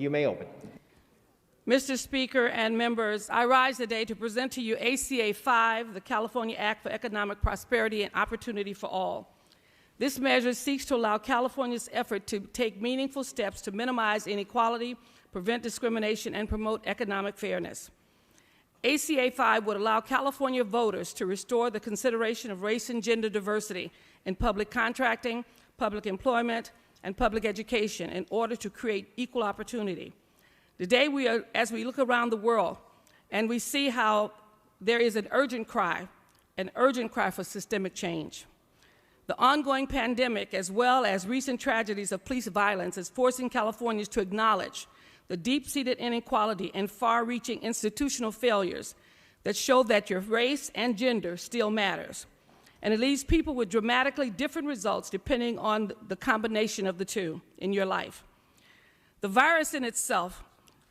You may open. Mr. Speaker and members, I rise today to present to you ACA 5, the California Act for Economic Prosperity and Opportunity for All. This measure seeks to allow California's effort to take meaningful steps to minimize inequality, prevent discrimination, and promote economic fairness. ACA 5 would allow California voters to restore the consideration of race and gender diversity in public contracting, public employment, and public education in order to create equal opportunity. Today, as we look around the world and we see how there is an urgent cry for systemic change. The ongoing pandemic, as well as recent tragedies of police violence, is forcing Californians to acknowledge the deep-seated inequality and far-reaching institutional failures that show that your race and gender still matters. And it leaves people with dramatically different results depending on the combination of the two in your life. The virus in itself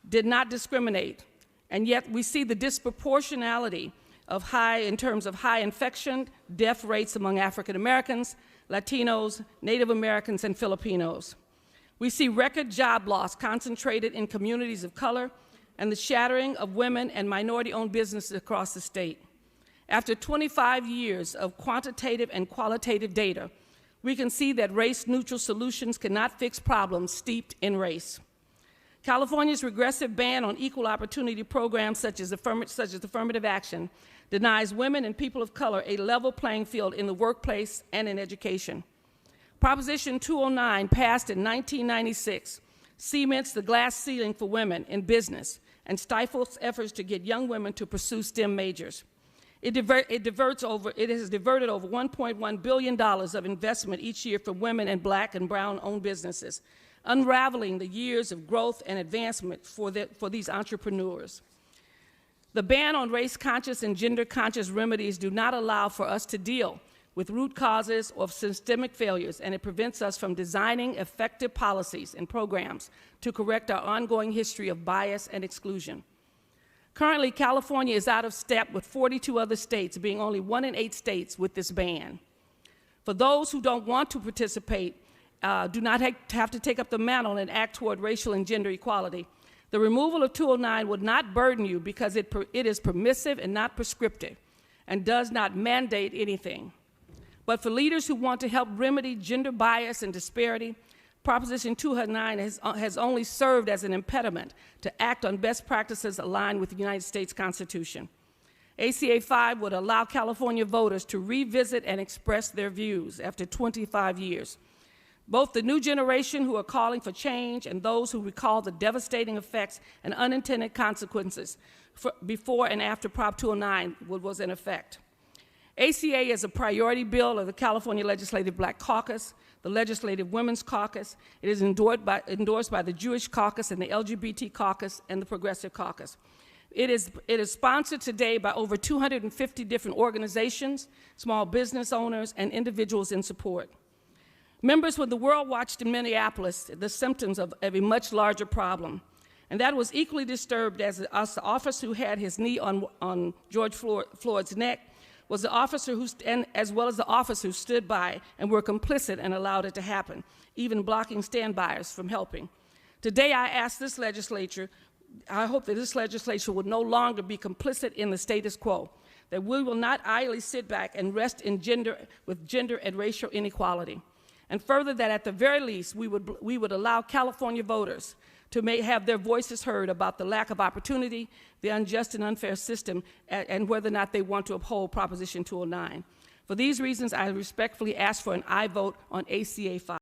did not discriminate, and yet we see the disproportionality in terms of high infection, death rates among African Americans, Latinos, Native Americans, and Filipinos. We see record job loss concentrated in communities of color and the shattering of women and minority-owned businesses across the state. After 25 years of quantitative and qualitative data, we can see that race-neutral solutions cannot fix problems steeped in race. California's regressive ban on equal opportunity programs such as affirmative action denies women and people of color a level playing field in the workplace and in education. Proposition 209, passed in 1996, cements the glass ceiling for women in business and stifles efforts to get young women to pursue STEM majors. It has diverted over $1.1 billion of investment each year for women and Black and Brown-owned businesses, unraveling the years of growth and advancement for these entrepreneurs. The ban on race-conscious and gender-conscious remedies do not allow for us to deal with root causes of systemic failures, and it prevents us from designing effective policies and programs to correct our ongoing history of bias and exclusion. Currently, California is out of step with 42 other states, being only 1 in 8 states with this ban. For those who don't want to participate, do not have to take up the mantle and act toward racial and gender equality, the removal of 209 would not burden you because it is permissive and not prescriptive and does not mandate anything. But for leaders who want to help remedy gender bias and disparity, Proposition 209 has only served as an impediment to act on best practices aligned with the United States Constitution. ACA 5 would allow California voters to revisit and express their views after 25 years. Both the new generation who are calling for change and those who recall the devastating effects and unintended consequences before and after Prop 209 was in effect. ACA is a priority bill of the California Legislative Black Caucus, the Legislative Women's Caucus. It is endorsed by the Jewish Caucus and the LGBT Caucus and the Progressive Caucus. It is sponsored today by over 250 different organizations, small business owners, and individuals in support. Members, when the world watched in Minneapolis the symptoms of a much larger problem, and that was equally disturbed as the officer who had his knee on George Floyd's neck, was the officer as well as the officer who stood by and were complicit and allowed it to happen, even blocking standbyers from helping. Today, I ask this legislature, I hope that this legislature will no longer be complicit in the status quo, that we will not idly sit back and rest in with gender and racial inequality. And further, that at the very least, we would allow California voters to have their voices heard about the lack of opportunity, the unjust and unfair system, and whether or not they want to uphold Proposition 209. For these reasons, I respectfully ask for an aye vote on ACA 5.